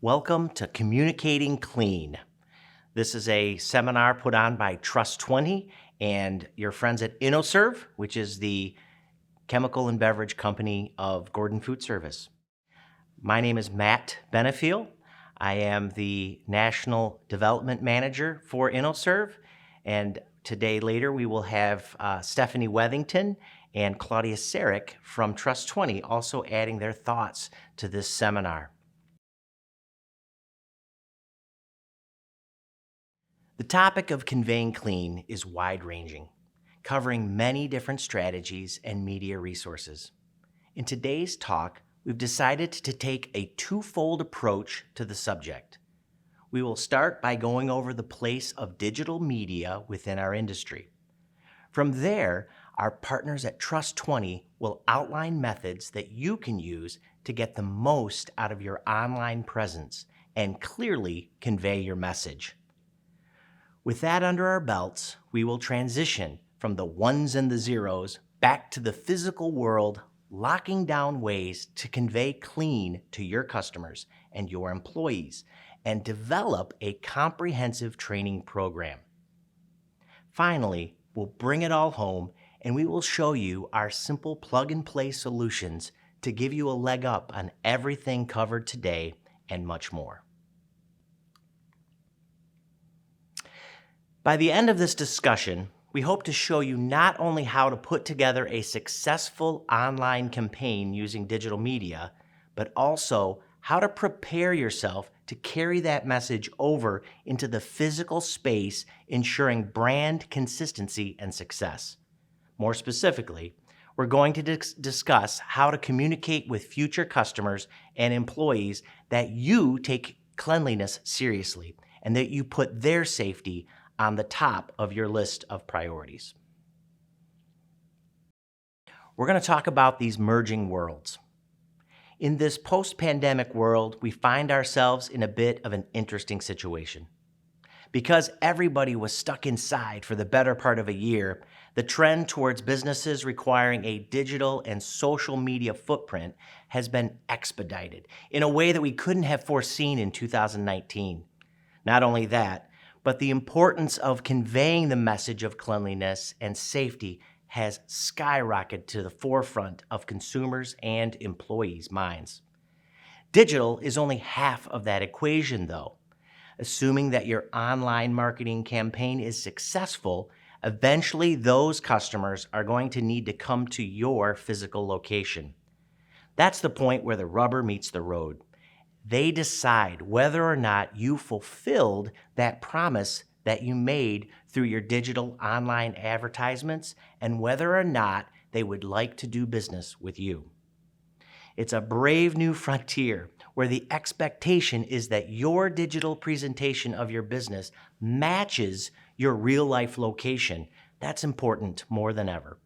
Welcome to Communicating Clean. This is a seminar put on by Trust20 and your friends at InnoServe, which is the chemical and beverage company of Gordon Food Service. My name is Matt Benefiel. I am the National Development Manager for InnoServe, and today later we will have Stephanie Wethington and Claudia Sarek from Trust20 also adding their thoughts to this seminar. The topic of conveying clean is wide-ranging, covering many different strategies and media resources. In today's talk, we've decided to take a twofold approach to the subject. We will start by going over the place of digital media within our industry. From there, our partners at Trust20 will outline methods that you can use to get the most out of your online presence and clearly convey your message. With that under our belts, we will transition from the ones and the zeros back to the physical world, locking down ways to convey clean to your customers and your employees, and develop a comprehensive training program. Finally, we'll bring it all home and we will show you our simple plug-and-play solutions to give you a leg up on everything covered today and much more. By the end of this discussion, we hope to show you not only how to put together a successful online campaign using digital media, but also how to prepare yourself to carry that message over into the physical space, ensuring brand consistency and success. More specifically, we're going to discuss how to communicate with future customers and employees that you take cleanliness seriously and that you put their safety on the top of your list of priorities. We're going to talk about these merging worlds. In this post-pandemic world, we find ourselves in a bit of an interesting situation. Because everybody was stuck inside for the better part of a year, the trend towards businesses requiring a digital and social media footprint has been expedited in a way that we couldn't have foreseen in 2019. Not only that, but the importance of conveying the message of cleanliness and safety has skyrocketed to the forefront of consumers' and employees' minds. Digital is only half of that equation, though. Assuming that your online marketing campaign is successful, eventually those customers are going to need to come to your physical location. That's the point where the rubber meets the road. They decide whether or not you fulfilled that promise that you made through your digital online advertisements and whether or not they would like to do business with you. It's a brave new frontier where the expectation is that your digital presentation of your business matches your real-life location. That's important more than ever.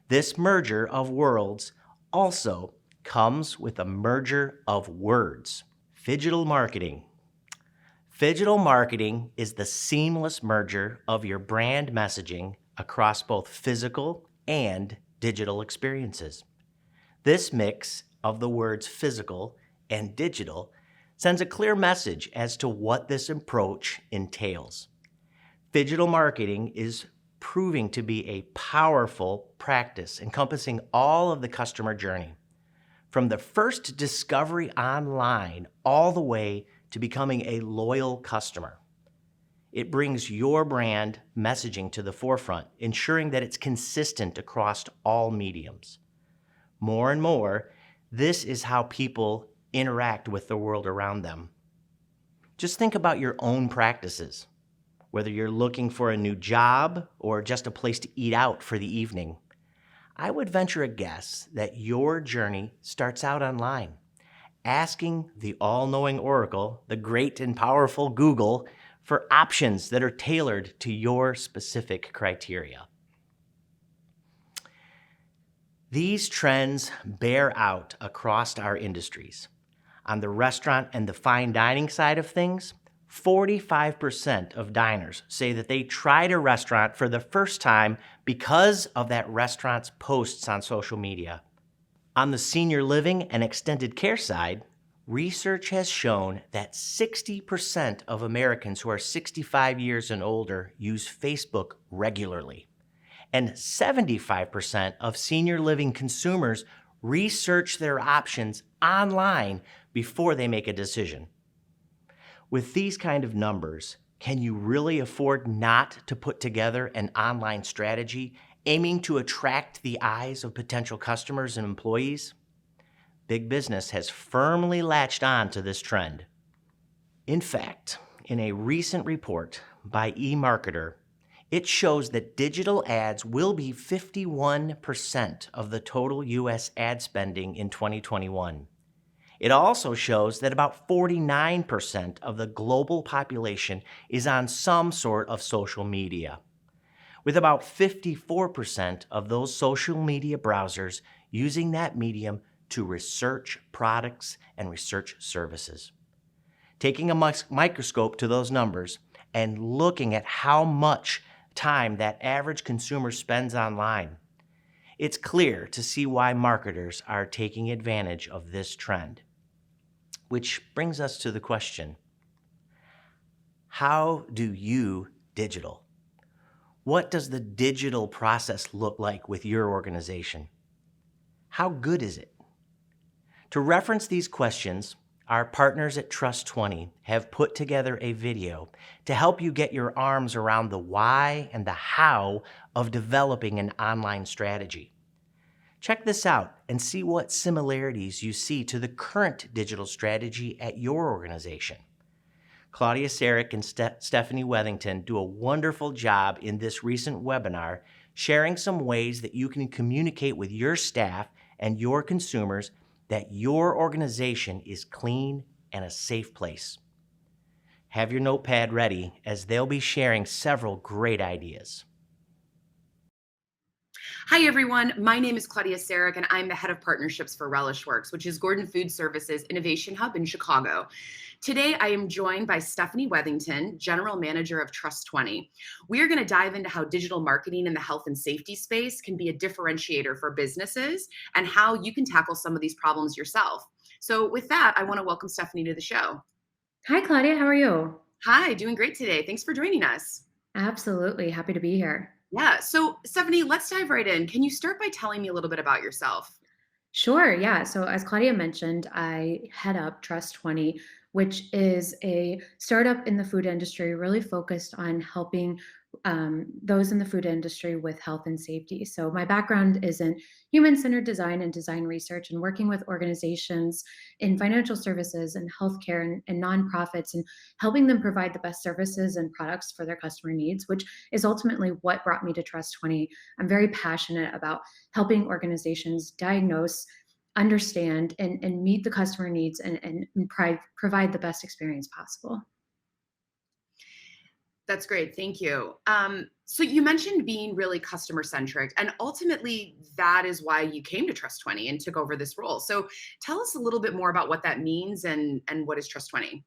This merger of worlds also comes with a merger of words. Phygital marketing. Phygital marketing is the seamless merger of your brand messaging across both physical and digital experiences. This mix of the words physical and digital sends a clear message as to what this approach entails. Phygital marketing is proving to be a powerful practice encompassing all of the customer journey, from the first discovery online all the way to becoming a loyal customer. It brings your brand messaging to the forefront, ensuring that it's consistent across all mediums. More and more, this is how people interact with the world around them. Just think about your own practices, whether you're looking for a new job or just a place to eat out for the evening. I would venture a guess that your journey starts out online, asking the all-knowing Oracle, the great and powerful Google, for options that are tailored to your specific criteria. These trends bear out across our industries. On the restaurant and the fine dining side of things, 45% of diners say that they tried a restaurant for the first time because of that restaurant's posts on social media. On the senior living and extended care side, Research has shown that 60% of Americans who are 65 years and older use Facebook regularly, and 75% of senior living consumers research their options online before they make a decision. With these kind of numbers, can you really afford not to put together an online strategy aiming to attract the eyes of potential customers and employees? Big business has firmly latched on to this trend. In fact, in a recent report by eMarketer, it shows that digital ads will be 51% of the total U.S. ad spending in 2021. It also shows that about 49% of the global population is on some sort of social media, with about 54% of those social media browsers using that medium to research products and research services. Taking a microscope to those numbers and looking at how much time that average consumer spends online, it's clear to see why marketers are taking advantage of this trend. Which brings us to the question, how do you digital? What does the digital process look like with your organization? How good is it? To reference these questions, our partners at Trust20 have put together a video to help you get your arms around the why and the how of developing an online strategy. Check this out and see what similarities you see to the current digital strategy at your organization. Claudia Sarek and Stephanie Wethington do a wonderful job in this recent webinar, sharing some ways that you can communicate with your staff and your consumers that your organization is clean and a safe place. Have your notepad ready, as they'll be sharing several great ideas. Hi, everyone. My name is Claudia Sarek, and I'm the head of partnerships for RelishWorks, which is Gordon Food Services Innovation Hub in Chicago. Today, I am joined by Stephanie Wethington, General Manager of Trust20. We are going to dive into how digital marketing in the health and safety space can be a differentiator for businesses and how you can tackle some of these problems yourself. So with that, I want to welcome Stephanie to the show. Hi, Claudia. How are you? Hi, doing great today. Thanks for joining us. Absolutely. Happy to be here. Yeah. So, Stephanie, let's dive right in. Can you start by telling me a little bit about yourself? Sure. Yeah. So, as Claudia mentioned, I head up Trust20, which is a startup in the food industry really focused on helping those in the food industry with health and safety. So, my background is in human centered design and design research and working with organizations in financial services and healthcare and nonprofits and helping them provide the best services and products for their customer needs, which is ultimately what brought me to Trust20. I'm very passionate about helping organizations diagnose, understand, and meet the customer needs and provide the best experience possible. That's great. Thank you. So you mentioned being really customer centric, and ultimately that is why you came to Trust20 and took over this role. So tell us a little bit more about what that means and what is Trust20?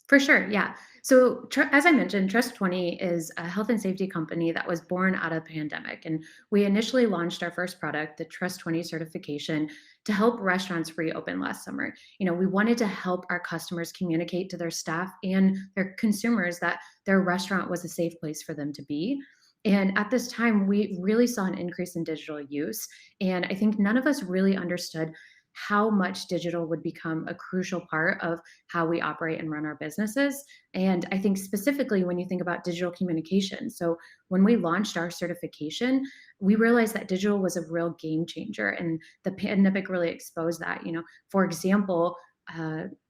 For sure, yeah. So, as I mentioned, Trust20 is a health and safety company that was born out of the pandemic. And we initially launched our first product, the Trust20 Certification, to help restaurants reopen last summer. We wanted to help our customers communicate to their staff and their consumers that their restaurant was a safe place for them to be. And at this time, we really saw an increase in digital use. And I think none of us really understood how much digital would become a crucial part of how we operate and run our businesses. And I think specifically when you think about digital communication. So when we launched our certification, we realized that digital was a real game changer. And the pandemic really exposed that. For example,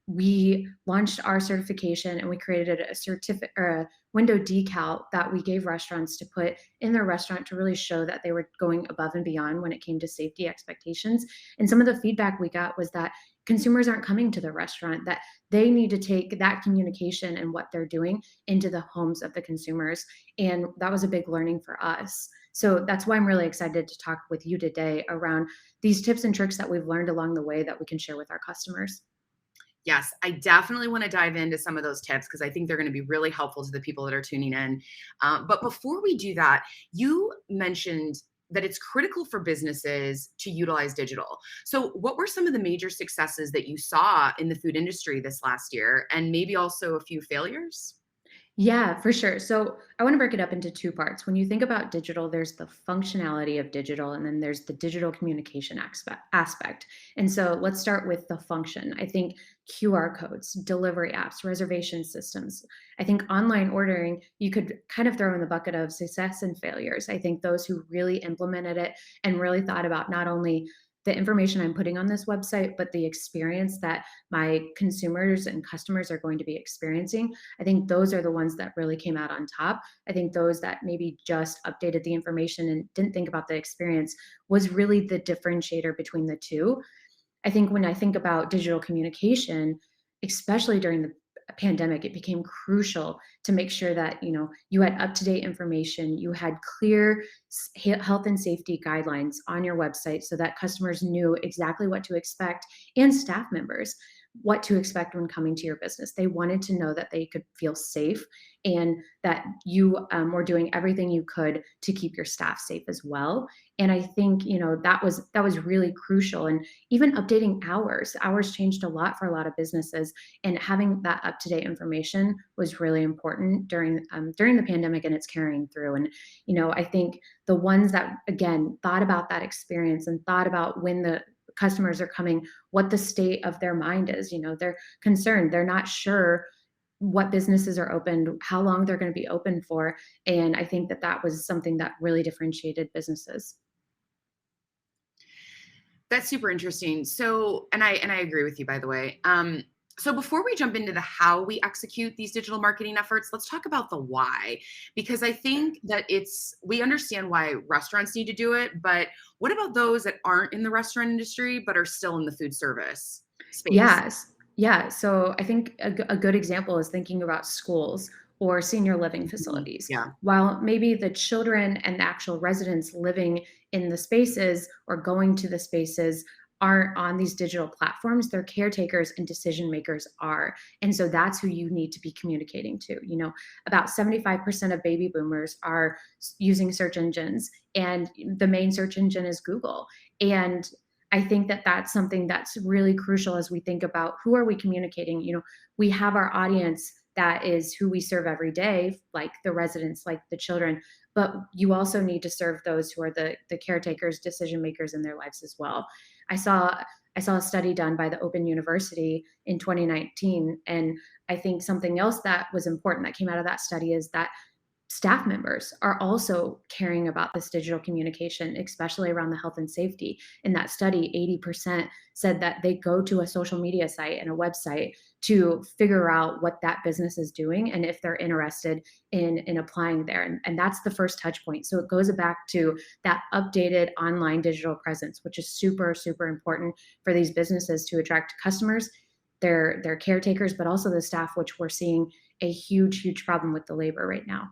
we launched our certification and we created a certificate or a window decal that we gave restaurants to put in their restaurant to really show that they were going above and beyond when it came to safety expectations. And some of the feedback we got was that consumers aren't coming to the restaurant, that they need to take that communication and what they're doing into the homes of the consumers. And that was a big learning for us. So that's why I'm really excited to talk with you today around these tips and tricks that we've learned along the way that we can share with our customers. Yes, I definitely want to dive into some of those tips because I think they're going to be really helpful to the people that are tuning in. But before we do that, you mentioned that it's critical for businesses to utilize digital. So what were some of the major successes that you saw in the food industry this last year, and maybe also a few failures? Yeah, for sure. So I want to break it up into two parts. When you think about digital, there's the functionality of digital, and then there's the digital communication aspect. And so let's start with the function. I think QR codes, delivery apps, reservation systems. I think online ordering, you could kind of throw in the bucket of success and failures. I think those who really implemented it and really thought about not only the information I'm putting on this website, but the experience that my consumers and customers are going to be experiencing. I think those are the ones that really came out on top. I think those that maybe just updated the information and didn't think about the experience was really the differentiator between the two. I think when I think about digital communication, especially during the pandemic, it became crucial to make sure that you had up to date information, you had clear health and safety guidelines on your website, so that customers knew exactly what to expect, and staff members what to expect when coming to your business. They wanted to know that they could feel safe, and that you were doing everything you could to keep your staff safe as well. And I think that was really crucial. And even updating hours changed a lot for a lot of businesses, and having that up to date information was really important during the pandemic, and it's carrying through. And I think the ones that again thought about that experience and thought about when the customers are coming, what the state of their mind is. They're concerned, they're not sure what businesses are open, how long they're going to be open for. And I think that was something that really differentiated businesses. That's super interesting. So, and I agree with you, by the way. So before we jump into the how we execute these digital marketing efforts, let's talk about the why, because I think that we understand why restaurants need to do it, but what about those that aren't in the restaurant industry but are still in the food service space? Yes. Yeah. So I think a good example is thinking about schools or senior living Mhm. facilities. Yeah. While maybe the children and the actual residents living in the spaces or going to the spaces aren't on these digital platforms, their caretakers and decision makers are. And so that's who you need to be communicating to. About 75% of baby boomers are using search engines, and the main search engine is Google. And I think that that's something that's really crucial as we think about who are we communicating. We have our audience that is who we serve every day, like the residents, like the children, but you also need to serve those who are the caretakers, decision makers in their lives as well. I saw I saw a study done by the Open University in 2019, and I think something else that was important that came out of that study is that staff members are also caring about this digital communication, especially around the health and safety. In that study, 80% said that they go to a social media site and a website to figure out what that business is doing and if they're interested in applying there. And that's the first touch point. So it goes back to that updated online digital presence, which is super, super important for these businesses to attract customers, their caretakers, but also the staff, which we're seeing a huge, huge problem with the labor right now.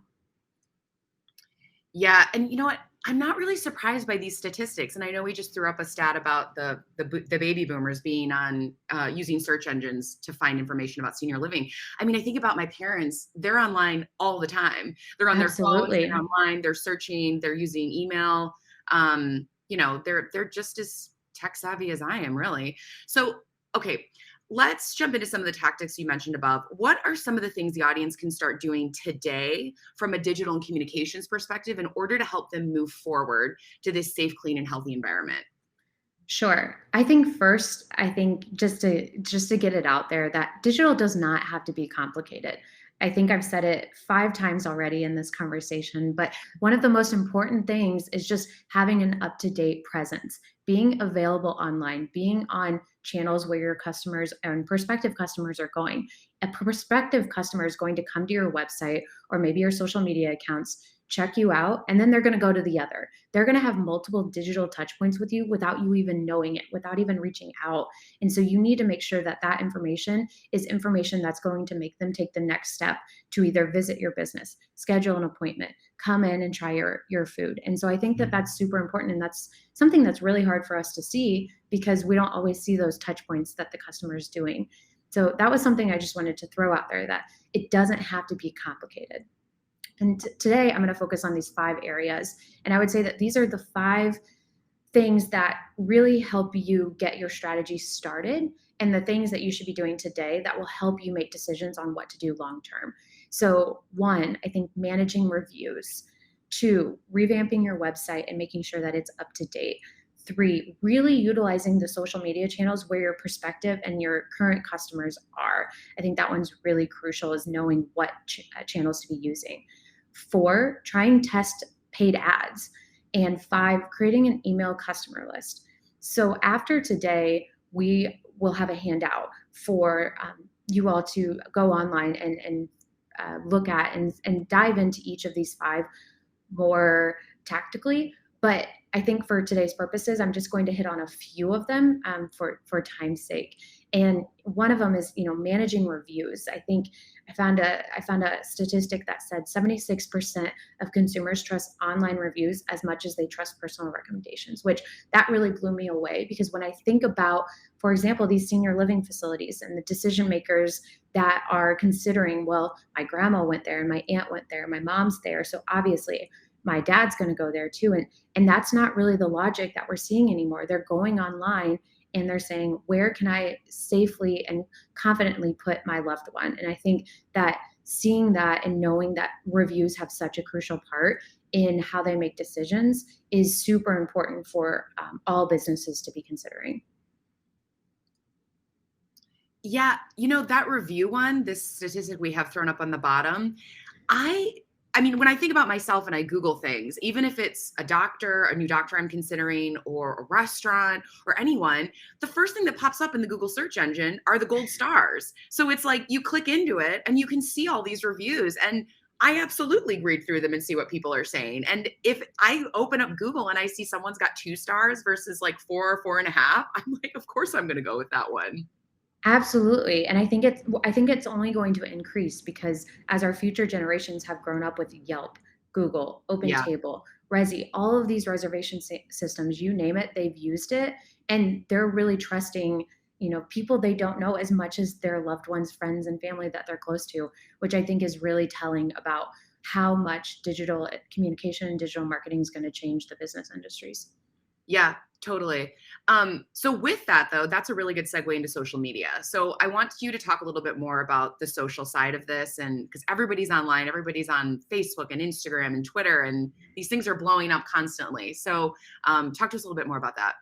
Yeah, and you know what? I'm not really surprised by these statistics. And I know we just threw up a stat about the baby boomers being on using search engines to find information about senior living. I mean, I think about my parents; they're online all the time. They're on their phones, they're Absolutely. online, they're searching, they're using email. They're just as tech savvy as I am, really. So, okay, let's jump into some of the tactics you mentioned above. What are some of the things the audience can start doing today from a digital and communications perspective in order to help them move forward to this safe, clean, and healthy environment? Sure. I think first, I think just to get it out there that digital does not have to be complicated. I think I've said it 5 times already in this conversation, but one of the most important things is just having an up-to-date presence, being available online, being on channels where your customers and prospective customers are going. A prospective customer is going to come to your website or maybe your social media accounts, check you out, and then they're going to go to the other. They're going to have multiple digital touch points with you without you even knowing it, without even reaching out. And so you need to make sure that that information is information that's going to make them take the next step to either visit your business, schedule an appointment, come in and try your food. And so I think that that's super important, and that's something that's really hard for us to see because we don't always see those touch points that the customer is doing. So that was something I just wanted to throw out there, that it doesn't have to be complicated. And today I'm going to focus on these 5 areas. And I would say that these are the 5 things that really help you get your strategy started, and the things that you should be doing today that will help you make decisions on what to do long term. So, 1, I think managing reviews. 2, revamping your website and making sure that it's up to date. 3, really utilizing the social media channels where your prospective and your current customers are. I think that one's really crucial, is knowing what channels to be using. 4, try and test paid ads. And 5, creating an email customer list. So after today, we will have a handout for you all to go online and look at and dive into each of these 5 more tactically. But I think for today's purposes, I'm just going to hit on a few of them for time's sake. And one of them is, managing reviews. I think I found a statistic that said 76% of consumers trust online reviews as much as they trust personal recommendations, which that really blew me away, because when I think about, for example, these senior living facilities and the decision makers that are considering, well, my grandma went there and my aunt went there, my mom's there, so obviously my dad's going to go there too. And that's not really the logic that we're seeing anymore. They're going online and they're saying, where can I safely and confidently put my loved one? And I think that seeing that and knowing that reviews have such a crucial part in how they make decisions is super important for all businesses to be considering. Yeah, that review one, this statistic we have thrown up on the bottom, I mean, when I think about myself and I Google things, even if it's a new doctor I'm considering, or a restaurant or anyone, the first thing that pops up in the Google search engine are the gold stars. So it's like you click into it and you can see all these reviews, and I absolutely read through them and see what people are saying. And if I open up Google and I see someone's got 2 stars versus like 4 or 4.5, I'm like, of course I'm going to go with that one. Absolutely. And I think it's only going to increase, because as our future generations have grown up with Yelp, Google, Yeah. OpenTable, Resi, all of these reservation systems, you name it, they've used it, and they're really trusting, people they don't know as much as their loved ones, friends and family that they're close to, which I think is really telling about how much digital communication and digital marketing is going to change the business industries. Yeah, totally. So with that though, that's a really good segue into social media. So I want you to talk a little bit more about the social side of this, and because everybody's online, everybody's on Facebook and Instagram and Twitter, and these things are blowing up constantly. So talk to us a little bit more about that.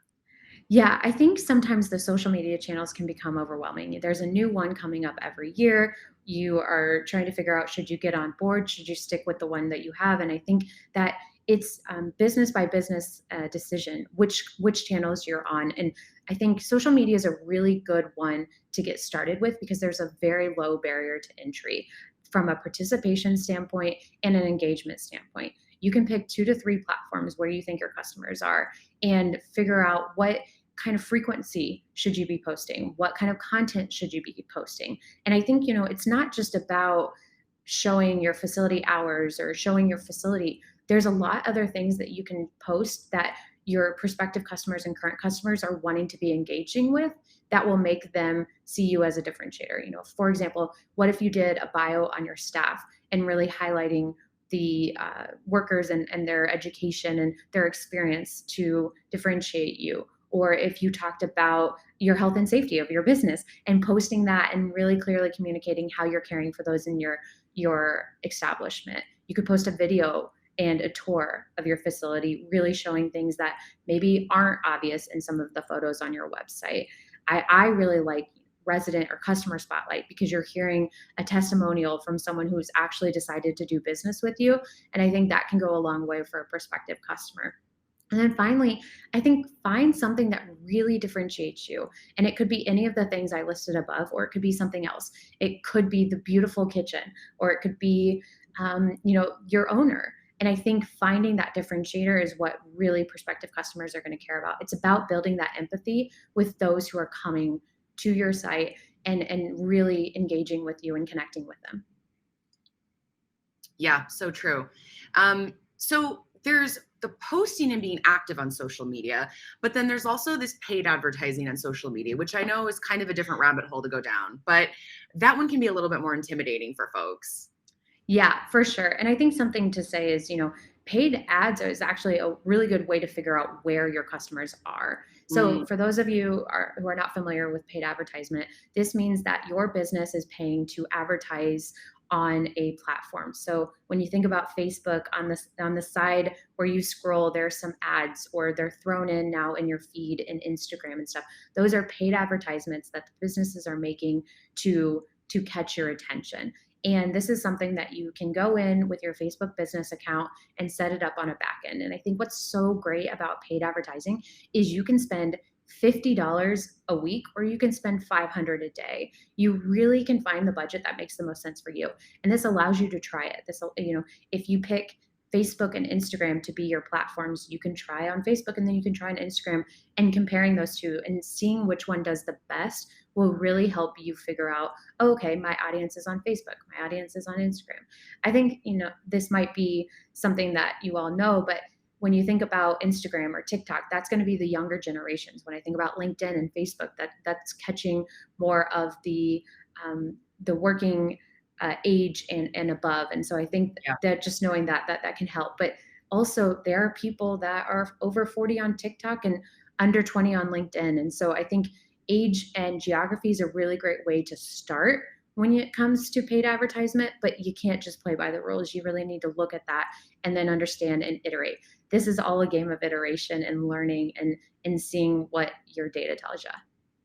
Yeah, I think sometimes the social media channels can become overwhelming. There's a new one coming up every year. You are trying to figure out, should you get on board? Should you stick with the one that you have? And I think that it's business by business decision which channels you're on. And I think social media is a really good one to get started with, because there's a very low barrier to entry from a participation standpoint and an engagement standpoint. You can pick 2 to 3 platforms where you think your customers are and figure out what kind of frequency should you be posting? What kind of content should you be posting? And I think, it's not just about showing your facility hours or showing your facility. There's a lot other things that you can post that your prospective customers and current customers are wanting to be engaging with, that will make them see you as a differentiator. For example, what if you did a bio on your staff and really highlighting the workers and their education and their experience to differentiate you? Or if you talked about your health and safety of your business and posting that and really clearly communicating how you're caring for those in your establishment. You could post a video and a tour of your facility, really showing things that maybe aren't obvious in some of the photos on your website. I really like resident or customer spotlight, because you're hearing a testimonial from someone who's actually decided to do business with you. And I think that can go a long way for a prospective customer. And then finally, I think find something that really differentiates you. And it could be any of the things I listed above, or it could be something else. It could be the beautiful kitchen, or it could be, your owner. And I think finding that differentiator is what really prospective customers are going to care about. It's about building that empathy with those who are coming to your site and really engaging with you and connecting with them. Yeah, so true. So there's the posting and being active on social media, but then there's also this paid advertising on social media, which I know is kind of a different rabbit hole to go down, but that one can be a little bit more intimidating for folks. Yeah, for sure. And I think something to say is, paid ads is actually a really good way to figure out where your customers are. So, Mm, for those of you who are not familiar with paid advertisement, this means that your business is paying to advertise on a platform. So, when you think about Facebook, on the side where you scroll, there's some ads, or they're thrown in now in your feed in Instagram and stuff. Those are paid advertisements that the businesses are making to catch your attention. And this is something that you can go in with your Facebook business account and set it up on a back end. And I think what's so great about paid advertising is you can spend $50 a week, or you can spend 500 a day. You really can find the budget that makes the most sense for you. And this allows you to try it. If you pick Facebook and Instagram to be your platforms, you can try on Facebook and then you can try on Instagram, and comparing those two and seeing which one does the best will really help you figure out, oh, okay, my audience is on Facebook, my audience is on Instagram. I think, this might be something that you all know, but when you think about Instagram or TikTok, that's going to be the younger generations. When I think about LinkedIn and Facebook, that's catching more of the working age and above. And so I think yeah. that just knowing that can help. But also, there are people that are over 40 on TikTok and under 20 on LinkedIn. And so I think age and geography is a really great way to start when it comes to paid advertisement, but you can't just play by the rules. You really need to look at that and then understand and iterate. This is all a game of iteration and learning and seeing what your data tells you.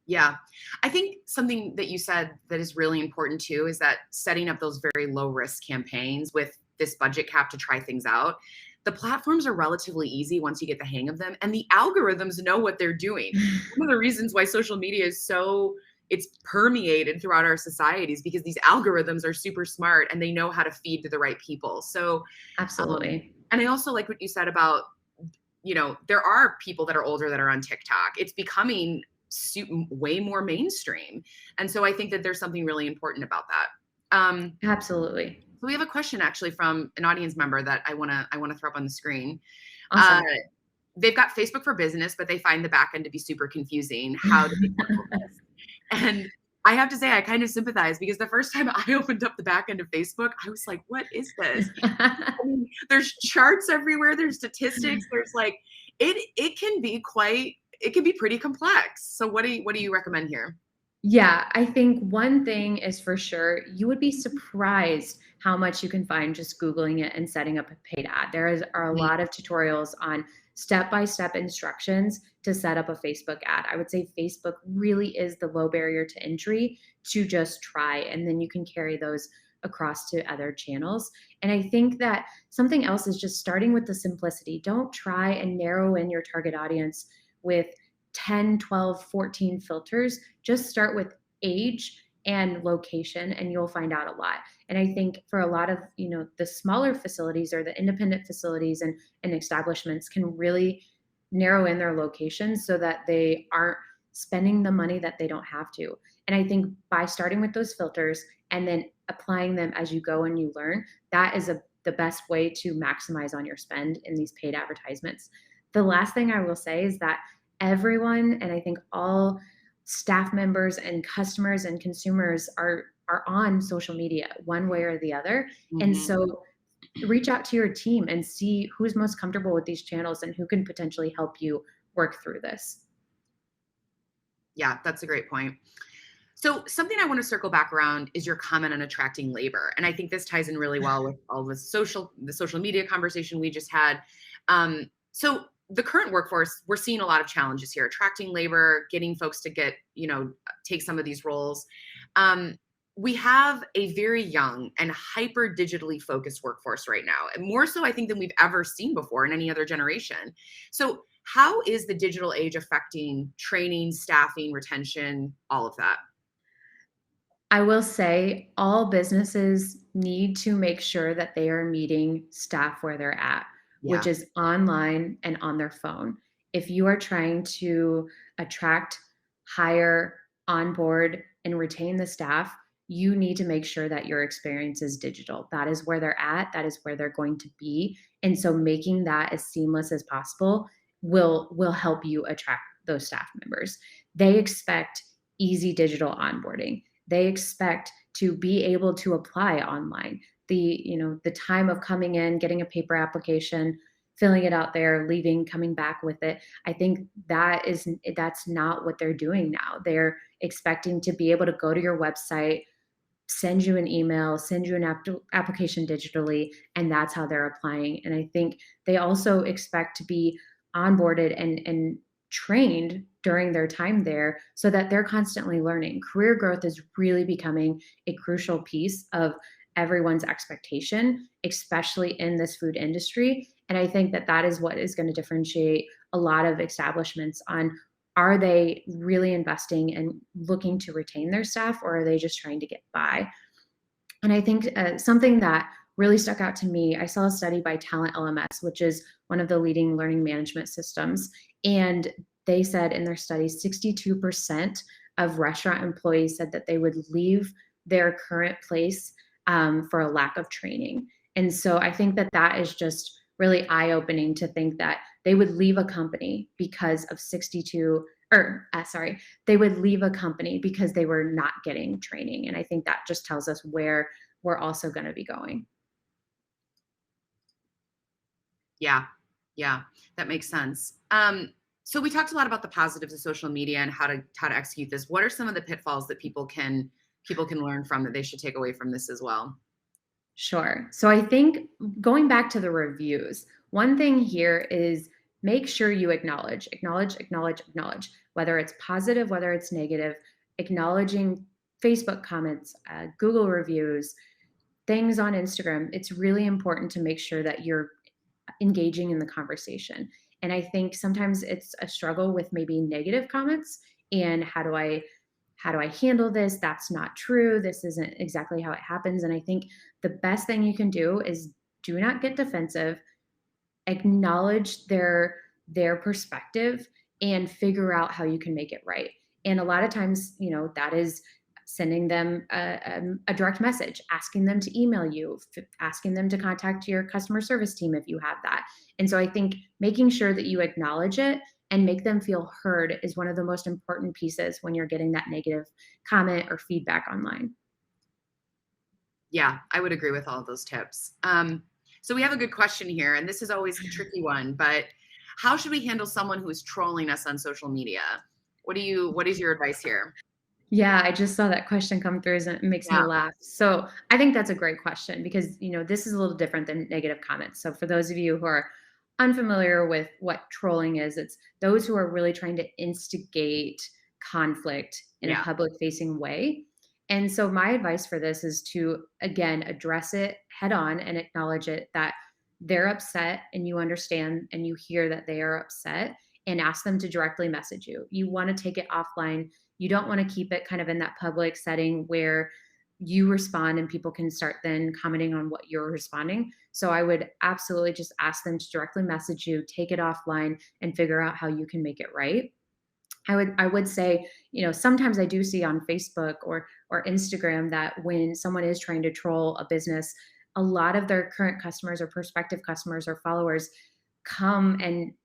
Yeah. I think something that you said that is really important too is that setting up those very low risk campaigns with this budget cap to try things out. The platforms are relatively easy once you get the hang of them, and the algorithms know what they're doing. One of the reasons why social media is it's permeated throughout our societies because these algorithms are super smart and they know how to feed to the right people. So, Absolutely. and I also like what you said about, there are people that are older that are on TikTok. It's becoming way more mainstream. And so I think that there's something really important about that. Absolutely. So we have a question actually from an audience member that I want to throw up on the screen. Uh, Awesome. they've got Facebook for Business, but they find the back end to be super confusing. How do they tackle this? And I have to say, I kind of sympathize because the first time I opened up the back end of Facebook, I was like, what is this? I mean, there's charts everywhere. There's statistics. There's like, it can be pretty complex. So what do you recommend here? Yeah, I think one thing is for sure, you would be surprised how much you can find just Googling it and setting up a paid ad. Are a lot of tutorials on step-by-step instructions to set up a Facebook ad. I would say Facebook really is the low barrier to entry to just try, and then you can carry those across to other channels. And I think that something else is just starting with the simplicity. Don't try and narrow in your target audience with 10, 12, 14 filters. Just start with age and location, and you'll find out a lot. And I think for a lot of, the smaller facilities or the independent facilities and establishments can really narrow in their locations so that they aren't spending the money that they don't have to. And I think by starting with those filters and then applying them as you go and you learn, that is the best way to maximize on your spend in these paid advertisements. The last thing I will say is that everyone, and I think all staff members and customers and consumers are on social media one way or the other. And Mhm. so reach out to your team and see who's most comfortable with these channels and who can potentially help you work through this. Yeah, that's a great point. So something I want to circle back around is your comment on attracting labor. And I think this ties in really well with all the social media conversation we just had. So the current workforce, we're seeing a lot of challenges here, attracting labor, getting folks to take some of these roles. We have a very young and hyper digitally focused workforce right now, and more so I think than we've ever seen before in any other generation. So how is the digital age affecting training, staffing, retention, all of that? I will say all businesses need to make sure that they are meeting staff where they're at, which Yeah. is online and on their phone. If you are trying to attract, hire, onboard, and retain the staff, you need to make sure that your experience is digital. That is where they're at, that is where they're going to be. And so making that as seamless as possible will help you attract those staff members. They expect easy digital onboarding. They expect to be able to apply online. the time of coming in, getting a paper application, filling it out there, leaving, coming back with it. I think that's not what they're doing now. They're expecting to be able to go to your website, send you an email, send you an application digitally, and that's how they're applying. And I think they also expect to be onboarded and trained during their time there so that they're constantly learning. Career growth is really becoming a crucial piece of everyone's expectation, especially in this food industry. And I think that is what is going to differentiate a lot of establishments on, are they really investing and looking to retain their staff, or are they just trying to get by? And I think something that really stuck out to me, I saw a study by Talent LMS, which is one of the leading learning management systems. And they said in their study, 62% of restaurant employees said that they would leave their current place for a lack of training. And so I think that is just really eye-opening to think that they would leave a company because of they would leave a company because they were not getting training. And I think that just tells us where we're also going to be going. Yeah, yeah, that makes sense. So we talked a lot about the positives of social media and how to execute this. What are some of the pitfalls that people can learn from, that they should take away from this as well? Sure. So I think going back to the reviews, one thing here is make sure you acknowledge, whether it's positive, whether it's negative, acknowledging Facebook comments, Google reviews, things on Instagram. It's really important to make sure that you're engaging in the conversation. And I think sometimes it's a struggle with maybe negative comments and how do I handle this? That's not true. This isn't exactly how it happens. And I think the best thing you can do is do not get defensive, acknowledge their perspective, and figure out how you can make it right. And a lot of times, that is sending them a direct message, asking them to email you, asking them to contact your customer service team if you have that. And so I think making sure that you acknowledge it and make them feel heard is one of the most important pieces when you're getting that negative comment or feedback online. Yeah, I would agree with all of those tips. So we have a good question here, and this is always a tricky one, but how should we handle someone who is trolling us on social media? What is your advice here? Yeah, I just saw that question come through and it makes me Yeah. laugh. So I think that's a great question because, this is a little different than negative comments. So for those of you who are unfamiliar with what trolling is, it's those who are really trying to instigate conflict in a public facing way. And so my advice for this is to, again, address it head on and acknowledge it, that they're upset and you understand and you hear that they are upset, and ask them to directly message you. You want to take it offline. You don't want to keep it kind of in that public setting where you respond and people can start then commenting on what you're responding. So I would absolutely just ask them to directly message you, take it offline, and figure out how you can make it right. I would say, sometimes I do see on Facebook or Instagram that when someone is trying to troll a business, a lot of their current customers or prospective customers or followers come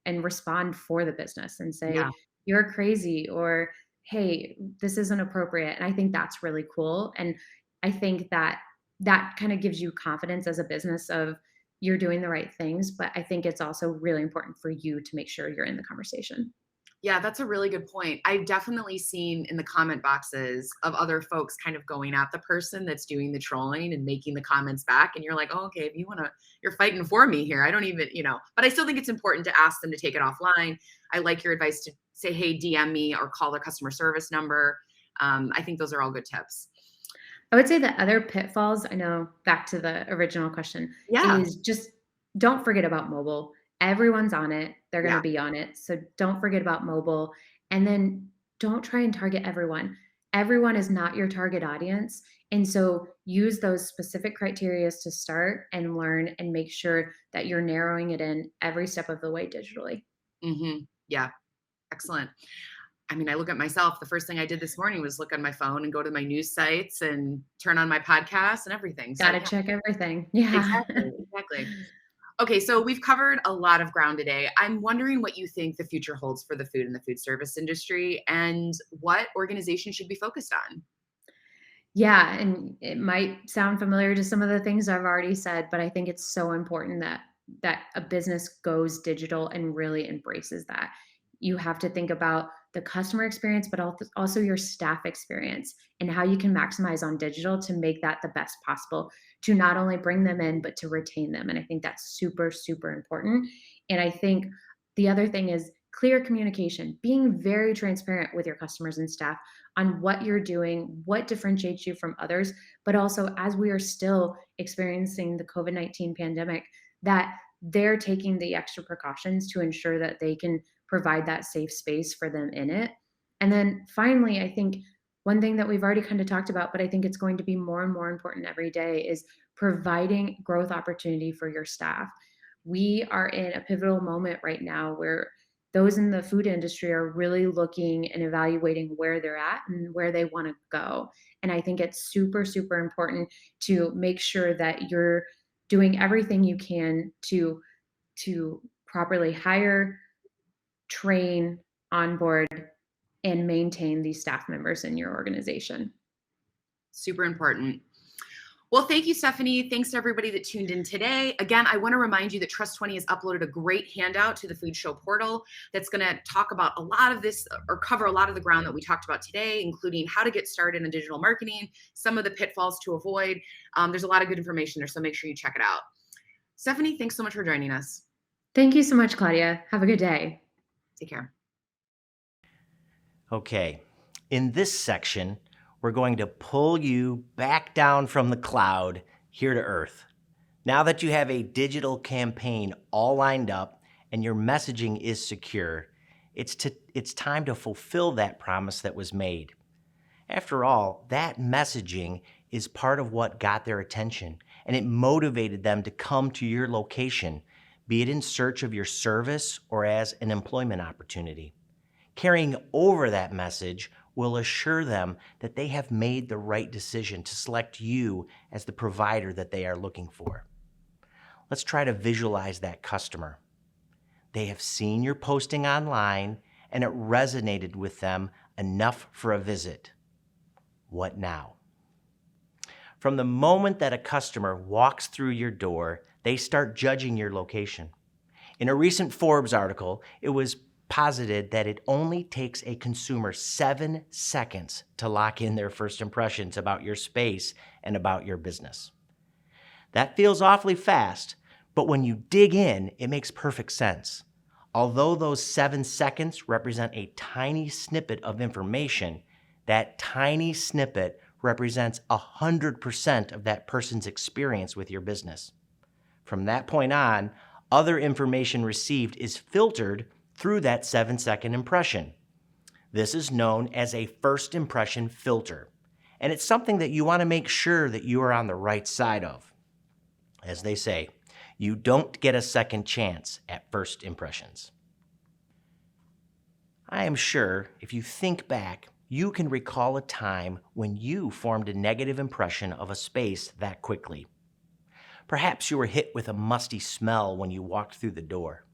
and respond for the business and say, Yeah. you're crazy, or hey, this isn't appropriate. And I think that's really cool. And I think that kind of gives you confidence as a business of you're doing the right things. But I think it's also really important for you to make sure you're in the conversation. Yeah, that's a really good point. I've definitely seen in the comment boxes of other folks kind of going at the person that's doing the trolling and making the comments back. And you're like, oh, okay, if you want to, you're fighting for me here. I don't even, but I still think it's important to ask them to take it offline. I like your advice to say, hey, DM me or call their customer service number. I think those are all good tips. I would say that other pitfalls, I know back to the original question, Yeah. is just don't forget about mobile. Everyone's on it. They're going Yeah. to be on it. So don't forget about mobile. And then don't try and target everyone. Everyone is not your target audience. And so use those specific criteria to start and learn and make sure that you're narrowing it in every step of the way digitally. Mm-hmm. Yeah. Excellent. I mean, I look at myself. The first thing I did this morning was look on my phone and go to my news sites and turn on my podcast and everything. So Got to yeah, check everything. Yeah. exactly. Exactly. Okay, so we've covered a lot of ground today. I'm wondering what you think the future holds for the food and the food service industry and what organizations should be focused on. Yeah, and it might sound familiar to some of the things I've already said, but I think it's so important that a business goes digital and really embraces that. You have to think about the customer experience, but also your staff experience and how you can maximize on digital to make that the best possible to not only bring them in, but to retain them. And I think that's super, super important. And I think the other thing is clear communication, being very transparent with your customers and staff on what you're doing, what differentiates you from others, but also as we are still experiencing the COVID-19 pandemic, that they're taking the extra precautions to ensure that they can provide that safe space for them in it. And then finally, I think one thing that we've already kind of talked about, but I think it's going to be more and more important every day is providing growth opportunity for your staff. We are in a pivotal moment right now where those in the food industry are really looking and evaluating where they're at and where they want to go. And I think it's super, super important to make sure that you're doing everything you can to properly hire, train, onboard, and maintain these staff members in your organization. Super important. Well, thank you, Stephanie. Thanks to everybody that tuned in today. Again, I want to remind you that Trust20 has uploaded a great handout to the Food Show portal that's going to talk about a lot of this or cover a lot of the ground that we talked about today, including how to get started in digital marketing, some of the pitfalls to avoid. There's a lot of good information there, so make sure you check it out. Stephanie, thanks so much for joining us. Thank you so much, Claudia. Have a good day. Take care. Okay, in this section, we're going to pull you back down from the cloud here to earth. Now that you have a digital campaign all lined up and your messaging is secure, it's time to fulfill that promise that was made. After all, that messaging is part of what got their attention, and it motivated them to come to your location, be it in search of your service or as an employment opportunity. Carrying over that message will assure them that they have made the right decision to select you as the provider that they are looking for. Let's try to visualize that customer. They have seen your posting online and it resonated with them enough for a visit. What now? From the moment that a customer walks through your door, they start judging your location. In a recent Forbes article, it was posited that it only takes a consumer 7 seconds to lock in their first impressions about your space and about your business. That feels awfully fast, but when you dig in, it makes perfect sense. Although those 7 seconds represent a tiny snippet of information, that tiny snippet represents 100% of that person's experience with your business. From that point on, other information received is filtered through that 7-second impression. This is known as a first impression filter, and it's something that you want to make sure that you are on the right side of. As they say, you don't get a second chance at first impressions. I am sure if you think back, you can recall a time when you formed a negative impression of a space that quickly. Perhaps you were hit with a musty smell when you walked through the door.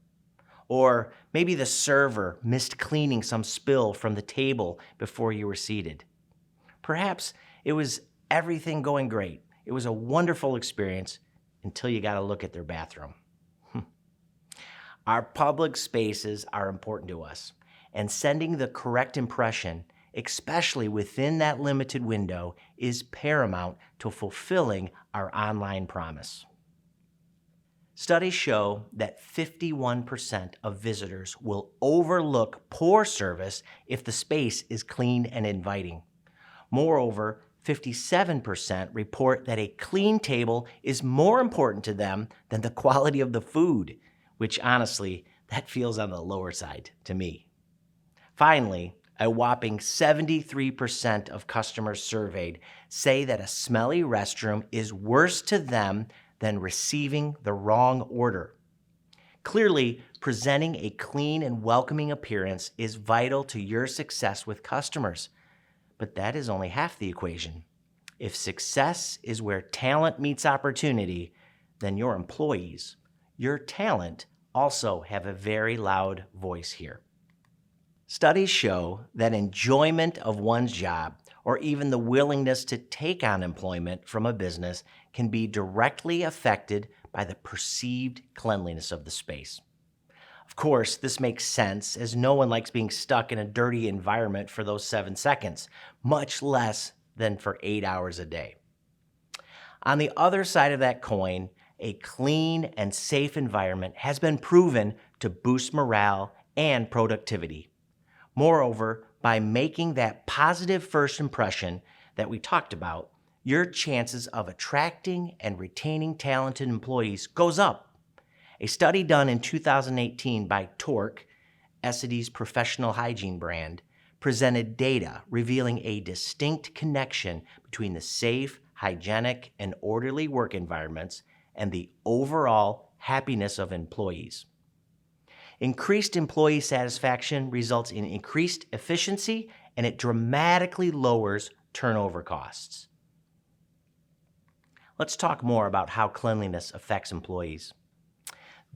Or maybe the server missed cleaning some spill from the table before you were seated. Perhaps it was everything going great. It was a wonderful experience until you got to look at their bathroom. Our public spaces are important to us, and sending the correct impression, especially within that limited window, is paramount to fulfilling our online promise. Studies show that 51% of visitors will overlook poor service if the space is clean and inviting. Moreover, 57% report that a clean table is more important to them than the quality of the food, which honestly, that feels on the lower side to me. Finally, a whopping 73% of customers surveyed say that a smelly restroom is worse to them than receiving the wrong order. Clearly, presenting a clean and welcoming appearance is vital to your success with customers. But that is only half the equation. If success is where talent meets opportunity, then your employees, your talent, also have a very loud voice here. Studies show that enjoyment of one's job, or even the willingness to take on employment from a business can be directly affected by the perceived cleanliness of the space. Of course, this makes sense, as no one likes being stuck in a dirty environment for those 7 seconds, much less than for 8 hours a day. On the other side of that coin, a clean and safe environment has been proven to boost morale and productivity. Moreover, by making that positive first impression that we talked about, your chances of attracting and retaining talented employees goes up. A study done in 2018 by Torque, Essity's professional hygiene brand, presented data revealing a distinct connection between the safe, hygienic, and orderly work environments and the overall happiness of employees. Increased employee satisfaction results in increased efficiency, and it dramatically lowers turnover costs. Let's talk more about how cleanliness affects employees.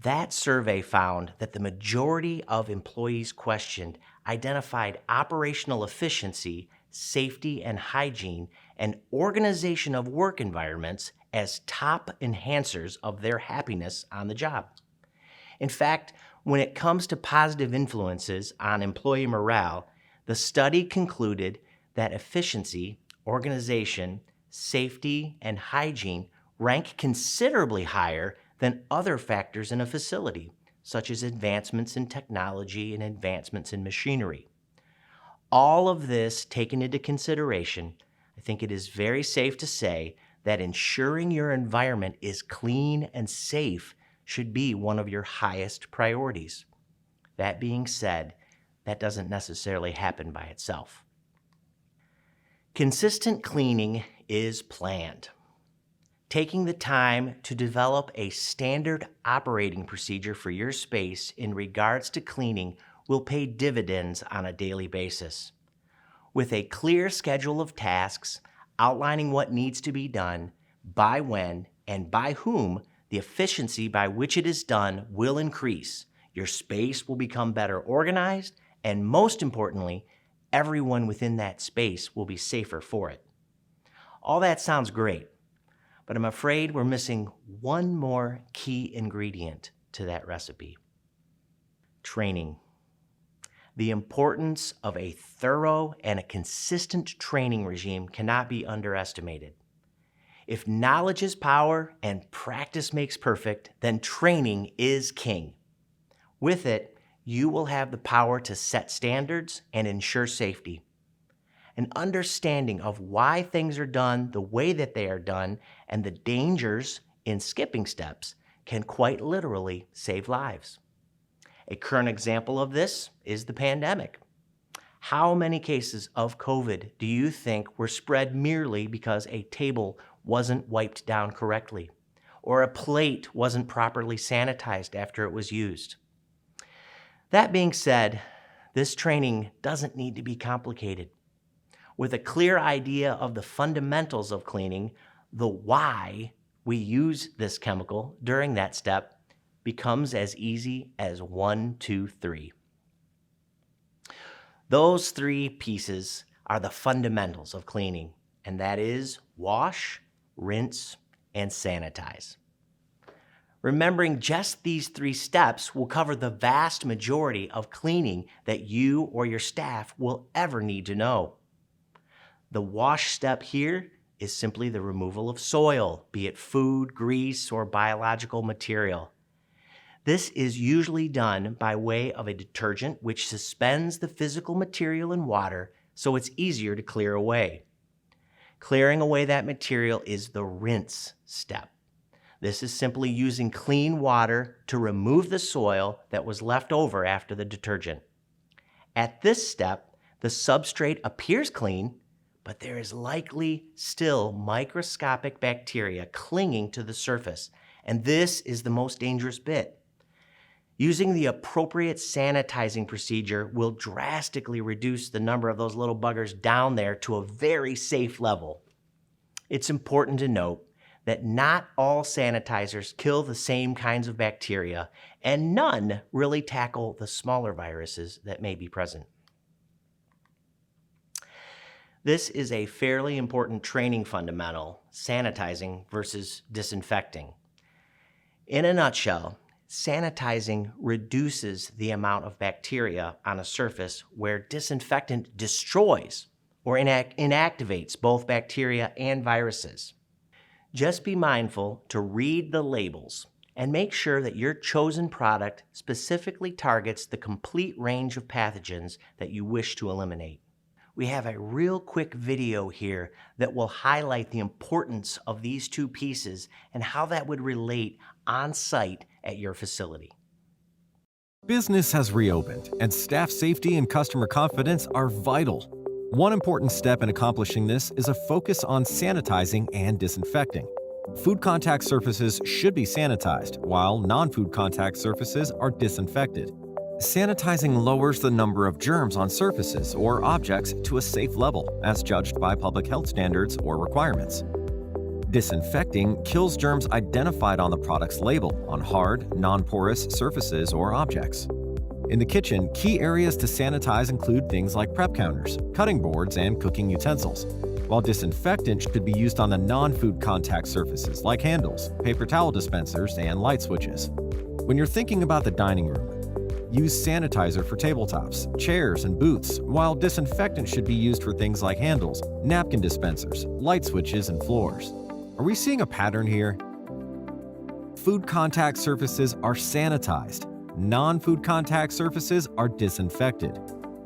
That survey found that the majority of employees questioned identified operational efficiency, safety and hygiene, and organization of work environments as top enhancers of their happiness on the job. In fact, when it comes to positive influences on employee morale, the study concluded that efficiency, organization, safety, and hygiene rank considerably higher than other factors in a facility, such as advancements in technology and advancements in machinery. All of this taken into consideration, I think it is very safe to say that ensuring your environment is clean and safe should be one of your highest priorities. That being said, that doesn't necessarily happen by itself. Consistent cleaning is planned. Taking the time to develop a standard operating procedure for your space in regards to cleaning will pay dividends on a daily basis. With a clear schedule of tasks outlining what needs to be done, by when, and by whom, the efficiency by which it is done will increase. Your space will become better organized, and most importantly, everyone within that space will be safer for it. All that sounds great, but I'm afraid we're missing one more key ingredient to that recipe: training. The importance of a thorough and a consistent training regime cannot be underestimated. If knowledge is power and practice makes perfect, then training is king. With it, you will have the power to set standards and ensure safety. An understanding of why things are done the way that they are done and the dangers in skipping steps can quite literally save lives. A current example of this is the pandemic. How many cases of COVID do you think were spread merely because a table wasn't wiped down correctly, or a plate wasn't properly sanitized after it was used? That being said, this training doesn't need to be complicated. With a clear idea of the fundamentals of cleaning, the why we use this chemical during that step becomes as easy as 1, 2, 3. Those 3 pieces are the fundamentals of cleaning, and that is wash, rinse, and sanitize. Remembering just these 3 steps will cover the vast majority of cleaning that you or your staff will ever need to know. The wash step here is simply the removal of soil, be it food, grease, or biological material. This is usually done by way of a detergent which suspends the physical material in water so it's easier to clear away. Clearing away that material is the rinse step. This is simply using clean water to remove the soil that was left over after the detergent. At this step, the substrate appears clean, but there is likely still microscopic bacteria clinging to the surface, and this is the most dangerous bit. Using the appropriate sanitizing procedure will drastically reduce the number of those little buggers down there to a very safe level. It's important to note that not all sanitizers kill the same kinds of bacteria, and none really tackle the smaller viruses that may be present. This is a fairly important training fundamental, sanitizing versus disinfecting. In a nutshell, sanitizing reduces the amount of bacteria on a surface where disinfectant destroys or inactivates both bacteria and viruses. Just be mindful to read the labels and make sure that your chosen product specifically targets the complete range of pathogens that you wish to eliminate. We have a real quick video here that will highlight the importance of these two pieces and how that would relate on site at your facility. Business has reopened, and staff safety and customer confidence are vital. One important step in accomplishing this is a focus on sanitizing and disinfecting. Food contact surfaces should be sanitized, while non-food contact surfaces are disinfected. Sanitizing lowers the number of germs on surfaces or objects to a safe level, as judged by public health standards or requirements. Disinfecting kills germs identified on the product's label on hard, non-porous surfaces or objects. In the kitchen, key areas to sanitize include things like prep counters, cutting boards, and cooking utensils, while disinfectant should be used on the non-food contact surfaces like handles, paper towel dispensers, and light switches. When you're thinking about the dining room, use sanitizer for tabletops, chairs, and booths, while disinfectant should be used for things like handles, napkin dispensers, light switches, and floors. Are we seeing a pattern here? Food contact surfaces are sanitized. Non-food contact surfaces are disinfected.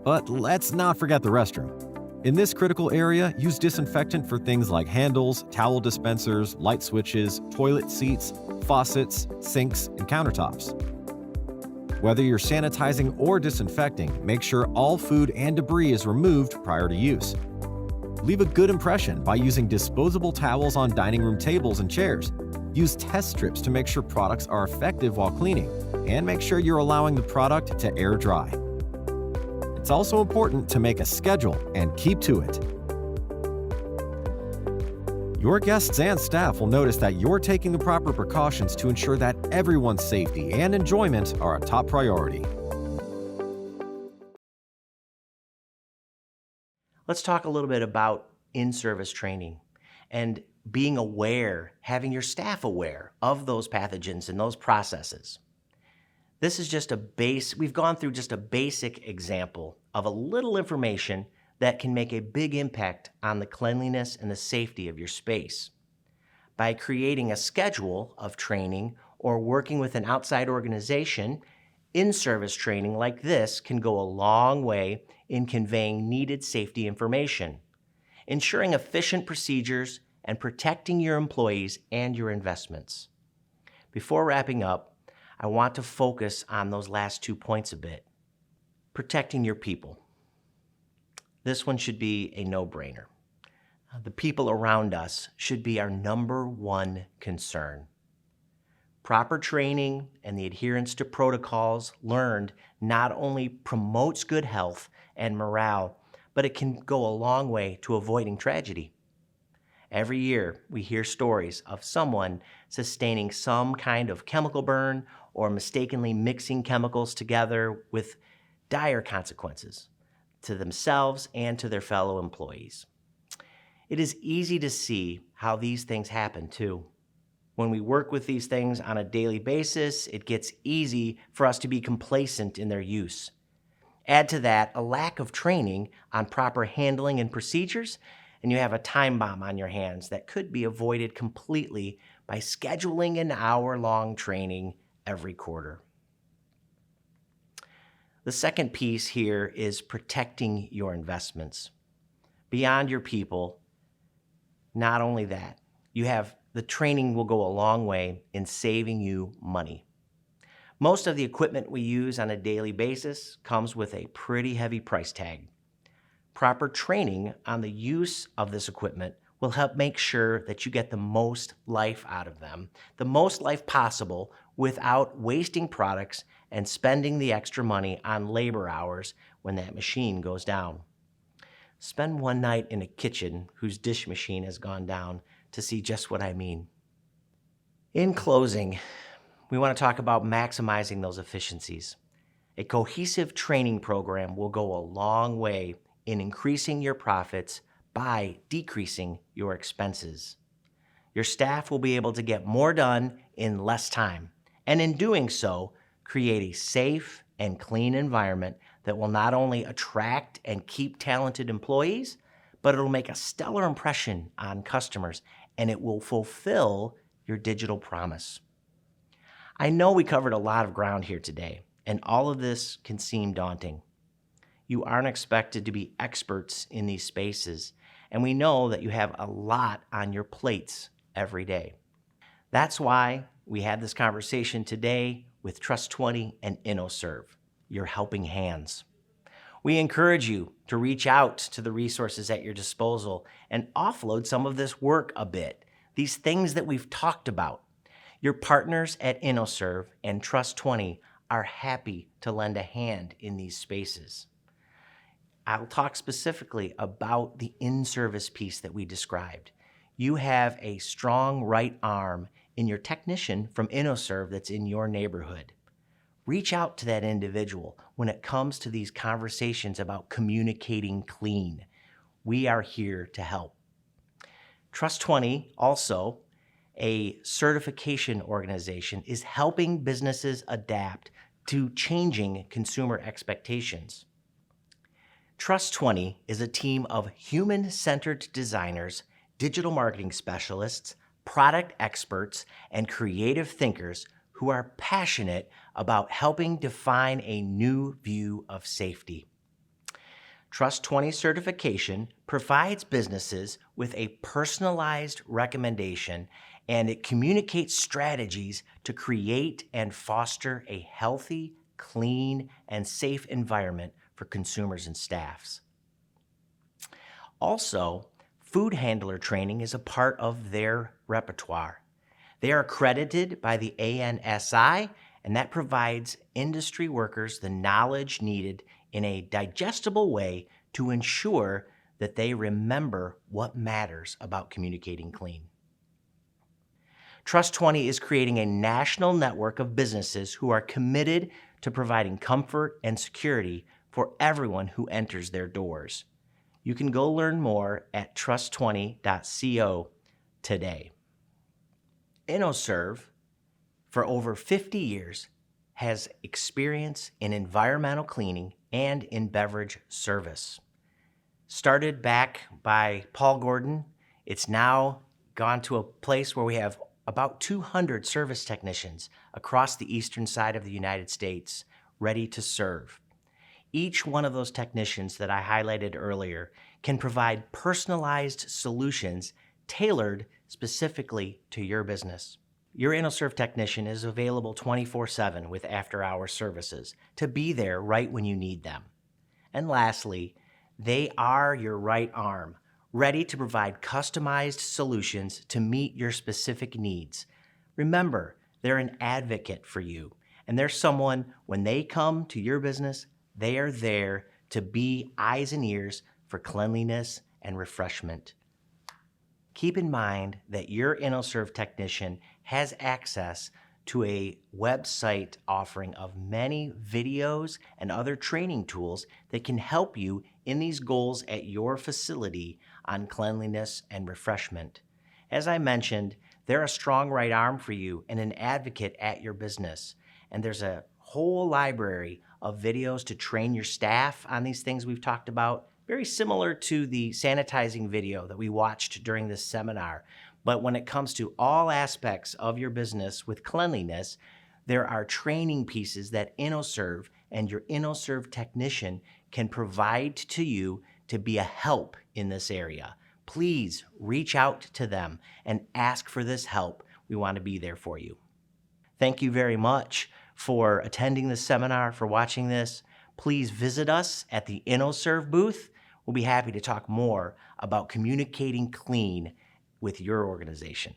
But let's not forget the restroom. In this critical area, use disinfectant for things like handles, towel dispensers, light switches, toilet seats, faucets, sinks, and countertops. Whether you're sanitizing or disinfecting, make sure all food and debris is removed prior to use. Leave a good impression by using disposable towels on dining room tables and chairs. Use test strips to make sure products are effective while cleaning, and make sure you're allowing the product to air dry. It's also important to make a schedule and keep to it. Your guests and staff will notice that you're taking the proper precautions to ensure that everyone's safety and enjoyment are a top priority. Let's talk a little bit about in-service training and being aware, having your staff aware of those pathogens and those processes. This is just we've gone through just a basic example of a little information that can make a big impact on the cleanliness and the safety of your space. By creating a schedule of training or working with an outside organization, in-service training like this can go a long way in conveying needed safety information, ensuring efficient procedures, and protecting your employees and your investments. Before wrapping up, I want to focus on those last 2 points a bit. Protecting your people. This one should be a no-brainer. The people around us should be our number one concern. Proper training and the adherence to protocols learned not only promotes good health and morale, but it can go a long way to avoiding tragedy. Every year, we hear stories of someone sustaining some kind of chemical burn or mistakenly mixing chemicals together with dire consequences to themselves and to their fellow employees. It is easy to see how these things happen too. When we work with these things on a daily basis, it gets easy for us to be complacent in their use. Add to that a lack of training on proper handling and procedures, and you have a time bomb on your hands that could be avoided completely by scheduling an hour-long training every quarter. The second piece here is protecting your investments. Beyond your people, not only that, the training will go a long way in saving you money. Most of the equipment we use on a daily basis comes with a pretty heavy price tag. Proper training on the use of this equipment will help make sure that you get the most life out of them, the most life possible without wasting products and spending the extra money on labor hours when that machine goes down. Spend one night in a kitchen whose dish machine has gone down to see just what I mean. In closing, we want to talk about maximizing those efficiencies. A cohesive training program will go a long way in increasing your profits by decreasing your expenses. Your staff will be able to get more done in less time, and in doing so, create a safe and clean environment that will not only attract and keep talented employees, but it'll make a stellar impression on customers, and it will fulfill your digital promise. I know we covered a lot of ground here today, and all of this can seem daunting. You aren't expected to be experts in these spaces, and we know that you have a lot on your plates every day. That's why we had this conversation today with Trust20 and InnoServe, your helping hands. We encourage you to reach out to the resources at your disposal and offload some of this work a bit, these things that we've talked about. Your partners at InnoServe and Trust20 are happy to lend a hand in these spaces. I'll talk specifically about the in-service piece that we described. You have a strong right arm in your technician from InnoServe that's in your neighborhood. Reach out to that individual when it comes to these conversations about communicating clean. We are here to help. Trust20, also a certification organization, is helping businesses adapt to changing consumer expectations. Trust20 is a team of human-centered designers, digital marketing specialists, product experts, and creative thinkers who are passionate about helping define a new view of safety. Trust20 Certification provides businesses with a personalized recommendation, and it communicates strategies to create and foster a healthy, clean, and safe environment for consumers and staffs. Also, food handler training is a part of their repertoire. They are accredited by the ANSI, and that provides industry workers the knowledge needed in a digestible way to ensure that they remember what matters about communicating clean. Trust20 is creating a national network of businesses who are committed to providing comfort and security for everyone who enters their doors. You can go learn more at trust20.co today. InnoServe, for over 50 years, has experience in environmental cleaning and in beverage service. Started back by Paul Gordon, it's now gone to a place where we have about 200 service technicians across the eastern side of the United States ready to serve. Each one of those technicians that I highlighted earlier can provide personalized solutions tailored specifically to your business. Your InnoServe technician is available 24/7 with after-hour services to be there right when you need them. And lastly, they are your right arm, ready to provide customized solutions to meet your specific needs. Remember, they're an advocate for you, and they're someone, when they come to your business, they are there to be eyes and ears for cleanliness and refreshment. Keep in mind that your InnoServe technician has access to a website offering of many videos and other training tools that can help you in these goals at your facility on cleanliness and refreshment. As I mentioned, they're a strong right arm for you and an advocate at your business. And there's a whole library of videos to train your staff on these things we've talked about, very similar to the sanitizing video that we watched during this seminar. But when it comes to all aspects of your business with cleanliness, there are training pieces that InnoServe and your InnoServe technician can provide to you to be a help in this area. Please reach out to them and ask for this help. We want to be there for you. Thank you very much for attending this seminar, for watching this. Please visit us at the InnoServe booth. We'll be happy to talk more about communicating clean with your organization.